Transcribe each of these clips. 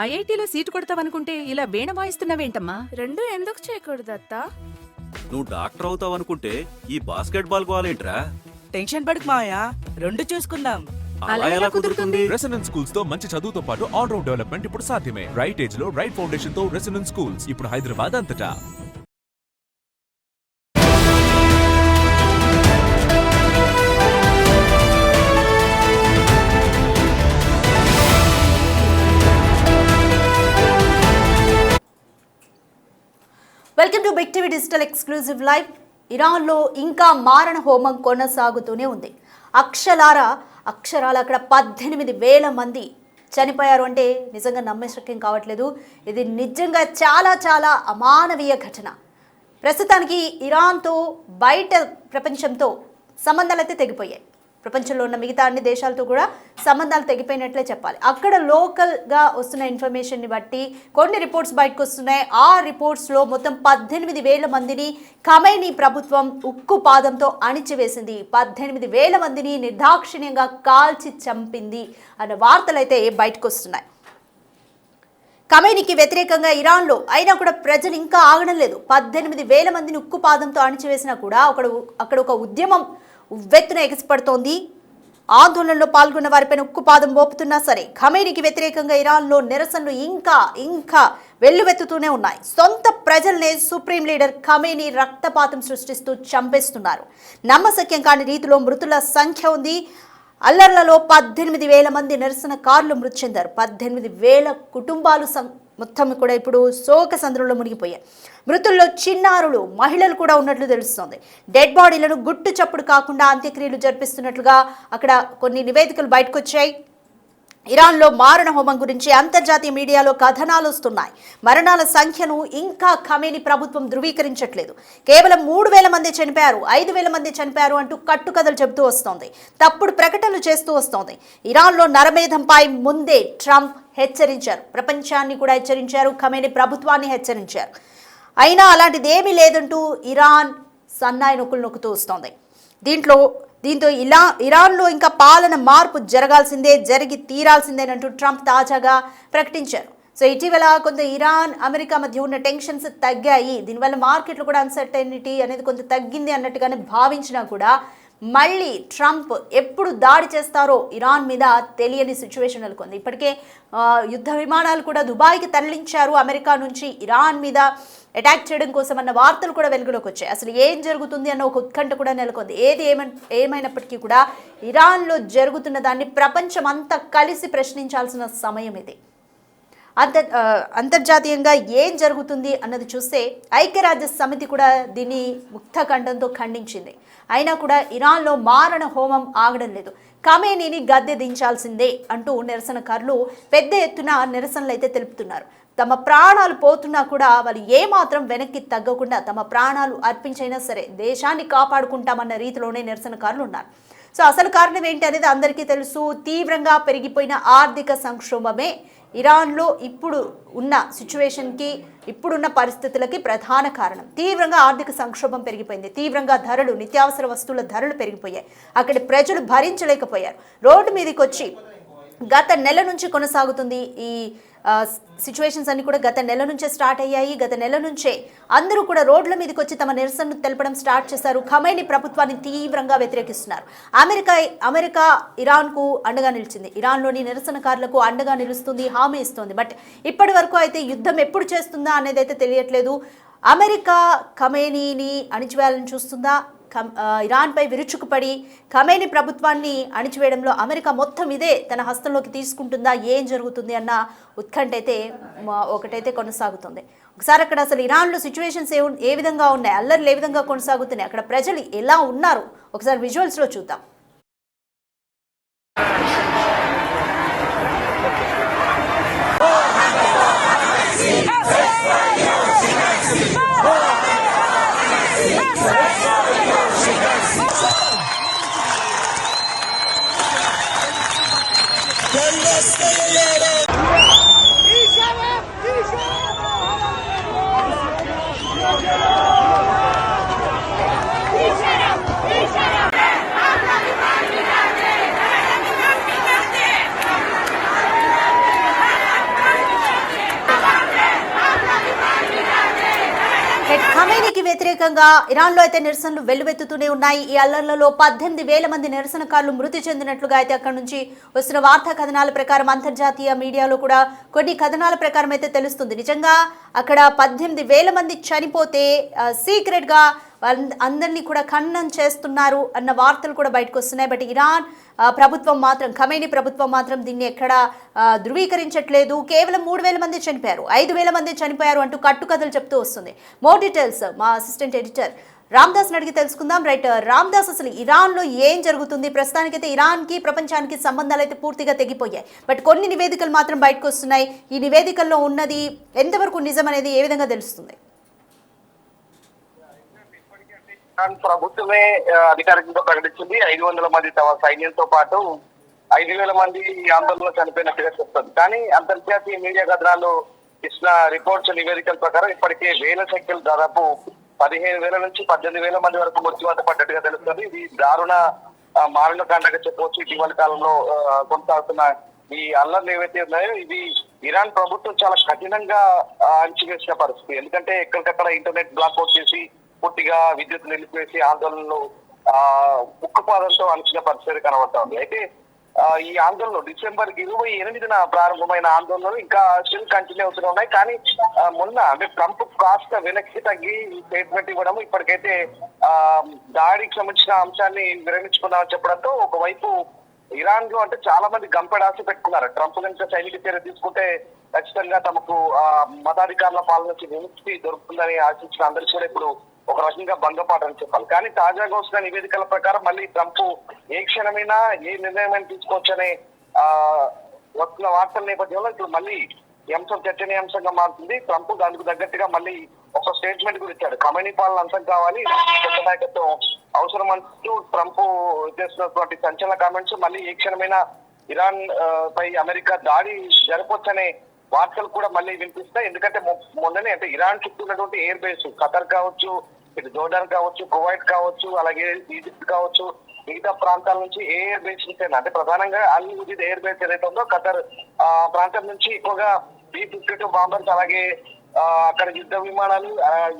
ఐఐటీలో seat కొడతావనుకుంటే ఇలా వీణ వాయిస్తున్నావేంటమ్మా? రెండు ఎందుకు చేయకూడదు అత్త? నువ్వు డాక్టర్ అవుతావు అనుకుంటే ఈ బాస్కెట్ బాల్ గోలేంట్రా? టెన్షన్ పడకు మాయా, రెండు చూసుకుందాం. అలా ఎలా కుదురుతుంది? రెసిడెన్స్ స్కూల్స్ తో మంచి చదువుతో పాటు ఆల్ రౌండ్ డెవలప్మెంట్ ఇప్పుడు సాధ్యమే. రైట్ ఏజ్ లో రైట్ ఫౌండేషన్ తో రెసిడెన్స్ స్కూల్స్ ఇప్పుడు హైదరాబాద్ అంతటా. Welcome to big TV digital exclusive live. ఇరాన్లో ఇంకా మారణ హోమం కొనసాగుతూనే ఉంది. అక్షరాల అక్కడ 18,000 మంది చనిపోయారు అంటే నిజంగా నమ్మశక్యం కావట్లేదు. ఇది నిజంగా చాలా చాలా అమానవీయ ఘటన. ప్రస్తుతానికి ఇరాన్తో బయట ప్రపంచంతో సంబంధాలు అయితే తెగిపోయాయి. ప్రపంచంలో ఉన్న మిగతా అన్ని దేశాలతో కూడా సంబంధాలు తెగిపోయినట్లే చెప్పాలి. అక్కడ లోకల్గా వస్తున్న ఇన్ఫర్మేషన్ని బట్టి కొన్ని రిపోర్ట్స్ బయటకు వస్తున్నాయి. ఆ రిపోర్ట్స్లో మొత్తం 18,000 మందిని ఖమైనీ ప్రభుత్వం ఉక్కు పాదంతో అణిచివేసింది. 18,000 మందిని నిర్దాక్షిణ్యంగా కాల్చి చంపింది అన్న వార్తలు అయితే బయటకు వస్తున్నాయి. ఖమైనీకి వ్యతిరేకంగా ఇరాన్లో అయినా కూడా ప్రజలు ఇంకా ఆగడం లేదు. 18,000 మందిని ఉక్కు పాదంతో అణిచివేసినా కూడా అక్కడ ఒక ఉద్యమం ఉవ్వెత్తున ఎగిసిపడుతోంది. ఆందోళనలో పాల్గొన్న వారిపైన ఉక్కుపాదం మోపుతున్నా సరే ఖమైనీకి వ్యతిరేకంగా ఇరాన్లో నిరసనలు ఇంకా వెల్లువెత్తుతూనే ఉన్నాయి. సొంత ప్రజల్నే సుప్రీం లీడర్ ఖమైనీ రక్తపాతం సృష్టిస్తూ చంపేస్తున్నారు. నమ్మశక్యం కాని రీతిలో మృతుల సంఖ్య ఉంది. అల్లర్లలో 18,000 మంది నిరసనకారులు మృతి చెందారు. 18,000 కుటుంబాలు మొత్తం కూడా ఇప్పుడు శోక సంద్రంలో మునిగిపోయాయి. మృతుల్లో చిన్నారులు, మహిళలు కూడా ఉన్నట్లు తెలుస్తోంది. డెడ్ బాడీలను గుట్టు చప్పుడు కాకుండా అంత్యక్రియలు జరిపిస్తున్నట్లుగా అక్కడ కొన్ని నివేదికలు బయటకు వచ్చాయి. ఇరాన్లో మారణ హోమం గురించి అంతర్జాతీయ మీడియాలో కథనాలు వస్తున్నాయి. మరణాల సంఖ్యను ఇంకా ఖమైనీ ప్రభుత్వం ధృవీకరించట్లేదు. కేవలం 3,000 మంది చనిపోయారు, 5,000 మంది చనిపోయారు అంటూ కట్టుకథలు చెబుతూ వస్తోంది. తప్పుడు ప్రకటనలు చేస్తూ వస్తోంది. ఇరాన్లో నరమేధంపై ముందే ట్రంప్ హెచ్చరించారు. ప్రపంచాన్ని కూడా హెచ్చరించారు. ఖమైనీ ప్రభుత్వాన్ని హెచ్చరించారు. అయినా అలాంటిది ఏమీ లేదంటూ ఇరాన్ సన్నాయి నొక్కులు నొక్కుతూ వస్తోంది. దీంతో ఇరాన్లో ఇంకా పాలన మార్పు జరిగి తీరాల్సిందేనంటూ ట్రంప్ తాజాగా ప్రకటించారు. సో ఇటీవల కొంత ఇరాన్ అమెరికా మధ్య ఉన్న టెన్షన్స్ తగ్గాయి. దీనివల్ల మార్కెట్లు కూడా అన్సర్టనిటీ అనేది కొంత తగ్గింది అన్నట్టుగానే భావించినా కూడా మళ్ళీ ట్రంప్ ఎప్పుడు దాడి చేస్తారో ఇరాన్ మీద తెలియని సిచ్యువేషన్ నెలకొంది. ఇప్పటికే యుద్ధ విమానాలు కూడా దుబాయ్కి తరలించారు. అమెరికా నుంచి ఇరాన్ మీద అటాక్ చేయడం కోసం అన్న వార్తలు కూడా వెలుగులోకి వచ్చాయి. అసలు ఏం జరుగుతుంది అన్న ఒక ఉత్కంఠ కూడా నెలకొంది. ఏమైనప్పటికీ కూడా ఇరాన్లో జరుగుతున్న దాన్ని ప్రపంచం అంతా కలిసి ప్రశ్నించాల్సిన సమయం ఇది. అంతర్జాతీయంగా ఏం జరుగుతుంది అన్నది చూస్తే ఐక్యరాజ్య సమితి కూడా దీన్ని ముక్తఖండంతో ఖండించింది. అయినా కూడా ఇరాన్లో మారణ హోమం ఆగడం లేదు. ఖమైనీని గద్దె దించాల్సిందే అంటూ నిరసనకారులు పెద్ద ఎత్తున నిరసనలు అయితే తెలుపుతున్నారు. తమ ప్రాణాలు పోతున్నా కూడా వాళ్ళు ఏమాత్రం వెనక్కి తగ్గకుండా తమ ప్రాణాలు అర్పించైనా సరే దేశాన్ని కాపాడుకుంటామన్న రీతిలోనే నిరసనకారులు ఉన్నారు. సో అసలు కారణం ఏంటి అనేది అందరికీ తెలుసు. తీవ్రంగా పెరిగిపోయిన ఆర్థిక సంక్షోభమే ఇరాన్లో ఇప్పుడు ఉన్న సిచ్యువేషన్కి, ఇప్పుడున్న పరిస్థితులకి ప్రధాన కారణం. తీవ్రంగా ఆర్థిక సంక్షోభం పెరిగిపోయింది. తీవ్రంగా ధరలు, నిత్యావసర వస్తువుల ధరలు పెరిగిపోయాయి. అక్కడి ప్రజలు భరించలేకపోయారు. రోడ్డు మీదకి వచ్చి గత నెల నుంచి కొనసాగుతుంది ఈ సిచ్యువేషన్స్ అన్ని కూడా గత నెల నుంచే స్టార్ట్ అయ్యాయి. గత నెల నుంచే అందరూ కూడా రోడ్ల మీదకి వచ్చి తమ నిరసనను తెలపడం స్టార్ట్ చేశారు. ఖమైనీ ప్రభుత్వాన్ని తీవ్రంగా వ్యతిరేకిస్తున్నారు. అమెరికా ఇరాన్కు అండగా నిలిచింది. ఇరాన్లోని నిరసనకారులకు అండగా నిలుస్తుంది, హామీ ఇస్తుంది. బట్ ఇప్పటి వరకు అయితే యుద్ధం ఎప్పుడు చేస్తుందా అనేది అయితే తెలియట్లేదు. అమెరికా ఖమైనీని అణిచివేయాలని చూస్తుందా? ఇరాన్పై విరుచుకుపడి ఖమైనీ ప్రభుత్వాన్ని అణిచివేయడంలో అమెరికా మొత్తం ఇదే తన హస్తంలోకి తీసుకుంటుందా? ఏం జరుగుతుంది అన్న ఉత్కంఠ అయితే ఒకటైతే కొనసాగుతుంది. ఒకసారి అక్కడ అసలు ఇరాన్లో సిచ్యువేషన్స్ ఏ విధంగా ఉన్నాయి, అల్లర్లు ఏ విధంగా కొనసాగుతున్నాయి, అక్కడ ప్రజలు ఎలా ఉన్నారు ఒకసారి విజువల్స్లో చూద్దాం. ఖమేనీకి వ్యతిరేకంగా ఇరాన్లో అయితే నిరసనలు వెల్లువెత్తుతూనే ఉన్నాయి. ఈ అల్లర్లలో 18,000 మంది నిరసనకారులు మృతి చెందినట్లుగా అయితే అక్కడ నుంచి వస్తున్న వార్తా కథనాల ప్రకారం అంతర్జాతీయ మీడియాలో కూడా కొన్ని కథనాల ప్రకారం అయితే తెలుస్తుంది. నిజంగా అక్కడ 18,000 మంది చనిపోతే సీక్రెట్ గా అందరినీ కూడా ఖననం చేస్తున్నారు అన్న వార్తలు కూడా బయటకు వస్తున్నాయి. బట్ ఇరాన్ ప్రభుత్వం మాత్రం, ఖమేనీ ప్రభుత్వం మాత్రం దీన్ని ఎక్కడ ధృవీకరించట్లేదు. కేవలం 3,000 మంది చనిపోయారు, 5,000 మంది చనిపోయారు అంటూ కట్టుకథలు చెప్తూ వస్తుంది. మోర్ డీటెయిల్స్ మా అసిస్టెంట్ ఎడిటర్ రామ్దాస్ అడిగి తెలుసుకుందాం. రైట్ రామ్దాస్, అసలు ఇరాన్లో ఏం జరుగుతుంది? ప్రస్తుతానికైతే ఇరాన్కి ప్రపంచానికి సంబంధాలు అయితే పూర్తిగా తెగిపోయాయి. బట్ కొన్ని నివేదికలు మాత్రం బయటకు వస్తున్నాయి. ఈ నివేదికల్లో ఉన్నది ఎంతవరకు నిజం అనేది ఏ విధంగా తెలుస్తుంది? ప్రభుత్వమే అధికారికంగా ప్రకటించింది 500 మంది తమ సైన్యంతో పాటు 5,000 మంది ఈ ఆందోళనలో చనిపోయినట్టుగా చెప్తుంది. కానీ అంతర్జాతీయ మీడియా కథనాలు ఇచ్చిన రిపోర్ట్స్ నివేదికల ప్రకారం ఇప్పటికే వేల సంఖ్యలు దాదాపు 15,000 నుంచి 18,000 మంది వరకు మృత్యువాత పడ్డట్టుగా తెలుస్తుంది. ఇది దారుణ మారణకాండగా చెప్పవచ్చు. ఇటీవల కాలంలో కొనసాగుతున్న ఈ అల్లర్లు ఏవైతే ఉన్నాయో ఇవి ఇరాన్ ప్రభుత్వం చాలా కఠినంగా అణచివేసిన పరిస్థితి. ఎందుకంటే ఎక్కడికక్కడ ఇంటర్నెట్ బ్లాక్అవుట్ చేసి పూర్తిగా విద్యుత్ నిలిపివేసి ఆందోళనలు ఉక్కుపాదంతో అణచిన పరిస్థితి కనబడుతోంది. అయితే ఈ ఆందోళనలు డిసెంబర్ 28న ప్రారంభమైన ఆందోళనలు ఇంకా స్టిల్ కంటిన్యూ అవుతూనే ఉన్నాయి. కానీ మొన్న అంటే ట్రంప్ కాస్త వెనక్కి తగ్గి స్టేట్మెంట్ ఇవ్వడం, ఇప్పటికైతే దాడికి సంబంధించిన అంశాన్ని విరమించుకున్నామని చెప్పడంతో ఒకవైపు ఇరాన్ లో అంటే చాలా మంది గంపెడాశ పెట్టుకున్నారు. ట్రంప్ కనుక సైనిక చర్య తీసుకుంటే ఖచ్చితంగా తమకు మతాధికారుల పాలన నుంచి విముక్తి దొరుకుతుందని ఆశించిన అందరికీ కూడా ఇప్పుడు ఒక రకంగా భంగపాఠం చెప్పాలి. కానీ తాజాగా వస్తున్న నివేదికల ప్రకారం మళ్ళీ ట్రంప్ ఏ క్షణమైనా ఏ నిర్ణయం తీసుకోవచ్చనే వస్తున్న వార్తల నేపథ్యంలో ఇప్పుడు మళ్ళీ ఈ అంశం చర్చనీయాంశంగా మారుతుంది. ట్రంప్ దానికి తగ్గట్టుగా మళ్ళీ ఒక స్టేట్మెంట్ కూడా ఇచ్చాడు. ఖమేనీ పాలన అంతం కావాలి, నాయకత్వం అవసరం అంటూ ట్రంప్ చేస్తున్నటువంటి సంచలన కామెంట్స్ మళ్ళీ ఏ క్షణమైనా ఇరాన్ పై అమెరికా దాడి జరపొచ్చనే వార్తలు కూడా మళ్ళీ వినిపిస్తాయి. ఎందుకంటే మొన్ననే అంటే ఇరాన్ చుట్టూ ఉన్నటువంటి ఎయిర్ బేస్ ఖతర్ కావచ్చు, ఇటు జోర్డాన్ కావచ్చు, కువైట్ కావచ్చు, అలాగే ఈజిప్ట్ కావచ్చు, మిగతా ప్రాంతాల నుంచి ఏ ఎయిర్ బేస్ నుంచి అంటే ప్రధానంగా అల్ ఉదీద్ ఎయిర్ బేస్ ఏదైతే ఉందో ఖతర్ ప్రాంతం నుంచి ఎక్కువగా B-52 బాంబర్స్, అలాగే అక్కడ యుద్ధ విమానాలు,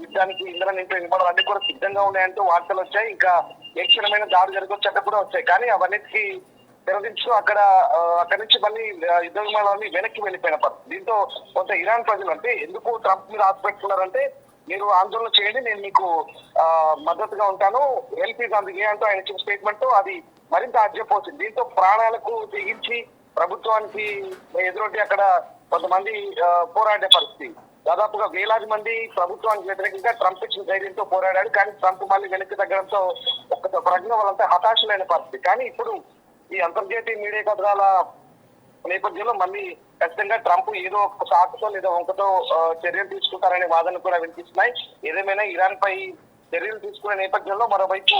యుద్ధానికి ఇంధనం నింపే విమానాలు అన్ని కూడా సిద్ధంగా ఉన్నాయంటూ వార్తలు వచ్చాయి. ఇంకా ఏ క్షణమైన దాడి జరగొచ్చంటే కూడా వచ్చాయి. కానీ అవన్నిటికీ తెరదించు అక్కడి నుంచి మళ్ళీ యుద్ధ విమానాన్ని వెనక్కి వెళ్ళిపోయిన పరిస్థితి. దీంతో కొంత ఇరాన్ ప్రజలు అంటే ఎందుకు ట్రంప్ మీద ఆశ పెట్టుకున్నారంటే మీరు ఆందోళన చేయండి, నేను మీకు మద్దతుగా ఉంటాను, help is on the way అంటూ ఆయన ఇచ్చిన స్టేట్మెంట్ అది మరింత ఆశ్చర్యపోతుంది. దీంతో ప్రాణాలకు తెగించి ప్రభుత్వానికి ఎదురొడ్డి అక్కడ కొంతమంది పోరాడే పరిస్థితి. దాదాపుగా వేలాది మంది ప్రభుత్వానికి వ్యతిరేకంగా ట్రంప్ ఇచ్చిన ధైర్యంతో పోరాడాడు. కానీ ట్రంప్ మళ్ళీ వెనక్కి తగ్గడంతో ఒక రకంగా వాళ్ళంతా హతాశులైన పరిస్థితి. కానీ ఇప్పుడు ఈ అంతర్జాతీయ మీడియా కథనాల నేపథ్యంలో మళ్ళీ ఖచ్చితంగా ట్రంప్ ఏదో ఒక సాకుతో లేదా వంకతో చర్యలు తీసుకుంటారనే వాదనలు కూడా వినిపిస్తున్నాయి. ఏదేమైనా ఇరాన్ పై చర్యలు తీసుకునే నేపథ్యంలో మరోవైపు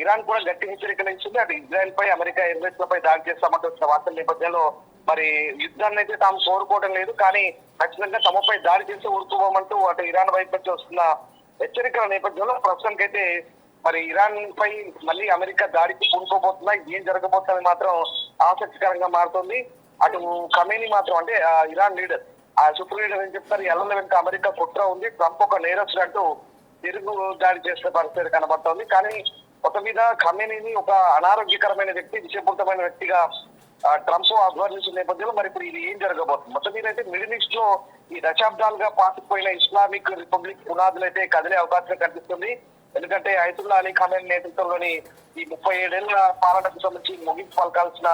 ఇరాన్ కూడా గట్టి హెచ్చరికలు ఇచ్చింది. అటు ఇజ్రాయెల్ పై అమెరికా ఎయిర్బేస్లపై దాడి చేస్తామంటూ వచ్చిన వార్తల నేపథ్యంలో మరి యుద్ధాన్ని అయితే తాము కోరుకోవడం లేదు, కానీ ఖచ్చితంగా తమపై దాడి చేసి ఊరుకోమంటూ అటు ఇరాన్ వైపు నుంచి వస్తున్న హెచ్చరికల నేపథ్యంలో ప్రస్తుతానికైతే మరి ఇరాన్ పై మళ్ళీ అమెరికా దాడికి పూనుకోబోతున్నా, ఏం జరగబోతుందని మాత్రం ఆసక్తికరంగా మారుతుంది. అటు ఖమేనీ మాత్రం అంటే ఇరాన్ లీడర్, ఆ సూపర్ లీడర్ ఏం చెప్తారు, ఎల్లల వెనుక అమెరికా కుట్ర ఉంది, ట్రంప్ ఒక నేరస్తుడంటూ తిరుగు దాడి చేసే పరిస్థితి కనబడుతోంది. కానీ మొత్తం మీద ఖమేనీని ఒక అనారోగ్యకరమైన వ్యక్తి, విషయపూరితమైన వ్యక్తిగా ట్రంప్ అభివర్ణించిన నేపథ్యంలో మరి ఇప్పుడు ఇది ఏం జరగబోతుంది? మొత్తం మీద అయితే మిడిల్ ఈస్ట్ లో ఈ దశాబ్దాలుగా పాతుకుపోయిన ఇస్లామిక్ రిపబ్లిక్ పునాదులు అయితే కదిలే అవకాశం కనిపిస్తుంది. ఎందుకంటే అయతుల్లా అలీ ఖమేనీ నేతృత్వంలోని ఈ 37 ఏళ్ల పాలనకు సంబంధించి ముగింపు పలకాల్సిన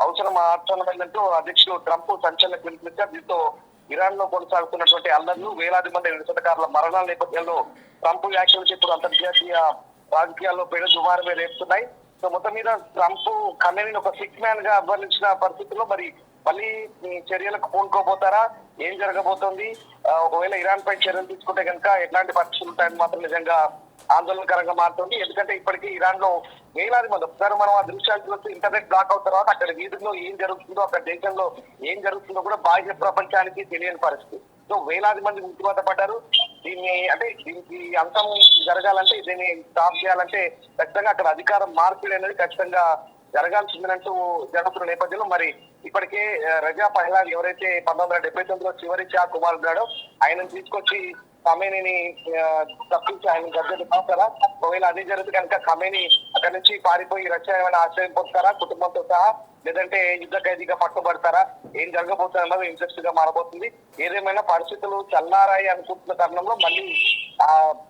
అవసరం ఆచరణమైందంటూ అధ్యక్షుడు ట్రంప్ సంచలనం పిలుపునిచ్చారు. దీంతో ఇరాన్ లో కొనసాగుతున్నటువంటి అల్లర్లు, వేలాది మంది నిరసనకారుల మరణాల నేపథ్యంలో ట్రంప్ వ్యాఖ్యలు ఇప్పుడు అంతర్జాతీయ రాజకీయాల్లో పేరు దుమారమే రేపుతున్నాయి. సో మొత్తం మీద ట్రంప్ ఖమేనీని ఒక సిక్ మ్యాన్ గా అభివర్ణించిన పరిస్థితుల్లో మరి మళ్ళీ చర్యలకు పూనుకోబోతారా, ఏం జరగబోతోంది, ఒకవేళ ఇరాన్ పై చర్యలు తీసుకుంటే కనుక ఎట్లాంటి పరిస్థితులు ఉంటాయని మాత్రం నిజంగా ఆందోళనకరంగా మారుతుంది. ఎందుకంటే ఇప్పటికీ ఇరాన్ లో వేలాది మంది, ఒకసారి మనం ఆ దృశ్యాలు చూస్తే ఇంటర్నెట్ బ్లాక్ అవుతారు తర్వాత అక్కడ వీధుల్లో ఏం జరుగుతుందో, అక్కడ దేశంలో ఏం జరుగుతుందో కూడా బాహ్య ప్రపంచానికి తెలియని పరిస్థితి. సో వేలాది మంది మృత్యువాత పడ్డారు. దీనికి అంతం జరగాలంటే, దీన్ని స్టాప్ చేయాలంటే ఖచ్చితంగా అక్కడ అధికారం మార్పిడి అనేది ఖచ్చితంగా జరగాల్సిందంటూ జరుగుతున్న నేపథ్యంలో మరి ఇప్పటికే రజా పహ్లావి ఎవరైతే 1979లో చివరి షా కుమార్ ఉన్నాడో ఆయనను తీసుకొచ్చి ఖమేనీని తప్పించి ఆయన గద్దె పంపుతారా? ఒకవేళ అదే జరిగితే కనుక ఖమేనీ అక్కడి నుంచి పారిపోయి రష్యా ఏమైనా ఆశ్రయం పొందుతారా కుటుంబంతో సహా, లేదంటే యుద్ధ ఖైదీగా పట్టుబడతారా? ఏం జరగబోతుందన్నది ఇంట్రెస్ట్ గా మారబోతుంది. ఏదేమైనా పరిస్థితులు చల్లారాయి అనుకుంటున్న తరుణంలో మళ్ళీ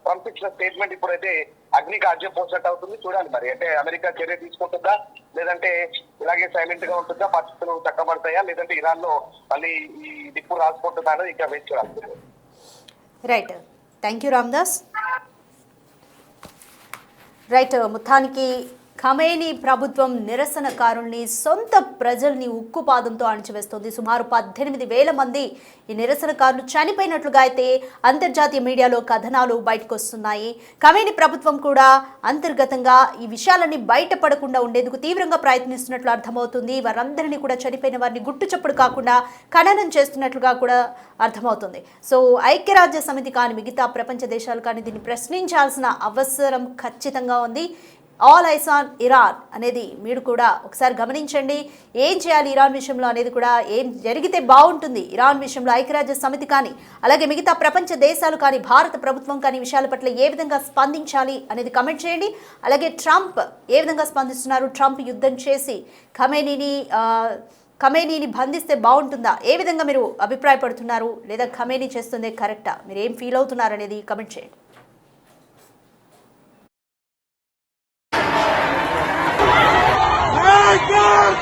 ట్రంప్ ఇచ్చిన స్టేట్మెంట్ ఇప్పుడైతే అగ్నికి ఆజ్యం పోసినట్టు అవుతుంది. చూడాలి మరి, అంటే అమెరికా చర్య తీసుకుంటుందా, లేదంటే ఇలాగే సైలెంట్ గా ఉంటుందా, పరిస్థితులు చక్కబడతాయా, లేదంటే ఇరాన్ లో మళ్ళీ ఈ దిక్కు రాసుకుంటుందా అనేది ఇంకా వేచి చూడాలి. Right, thank you Ramdas. Right, మొత్తానికి ఖమేనీ ప్రభుత్వం నిరసనకారుల్ని, సొంత ప్రజల్ని ఉక్కుపాదంతో అణిచివేస్తోంది. సుమారు 18,000 మంది ఈ నిరసనకారులు చనిపోయినట్లుగా అయితే అంతర్జాతీయ మీడియాలో కథనాలు బయటకు వస్తున్నాయి. ఖమేనీ ప్రభుత్వం కూడా అంతర్గతంగా ఈ విషయాలన్నీ బయటపడకుండా ఉండేందుకు తీవ్రంగా ప్రయత్నిస్తున్నట్లు అర్థమవుతుంది. వారందరినీ కూడా చనిపోయిన వారిని గుట్టుచప్పుడు కాకుండా ఖననం చేస్తున్నట్లుగా కూడా అర్థమవుతుంది. సో ఐక్యరాజ్య సమితి కానీ మిగతా ప్రపంచ దేశాలు కానీ దీన్ని ప్రశ్నించాల్సిన అవసరం ఖచ్చితంగా ఉంది. ఆల్ ఐస్ ఆన్ ఇరాన్ అనేది మీరు కూడా ఒకసారి గమనించండి. ఏం చేయాలి ఇరాన్ విషయంలో అనేది కూడా, ఏం జరిగితే బాగుంటుంది ఇరాన్ విషయంలో ఐక్యరాజ్య సమితి కానీ అలాగే మిగతా ప్రపంచ దేశాలు కానీ భారత ప్రభుత్వం కానీ విషయాల పట్ల ఏ విధంగా స్పందించాలి అనేది కమెంట్ చేయండి. అలాగే ట్రంప్ ఏ విధంగా స్పందిస్తున్నారు, ట్రంప్ యుద్ధం చేసి ఖమేనీని బంధిస్తే బాగుంటుందా, ఏ విధంగా మీరు అభిప్రాయపడుతున్నారు, లేదా ఖమేనీ చేస్తుందే కరెక్టా, మీరు ఏం ఫీల్ అవుతున్నారు అనేది కమెంట్ చేయండి. God,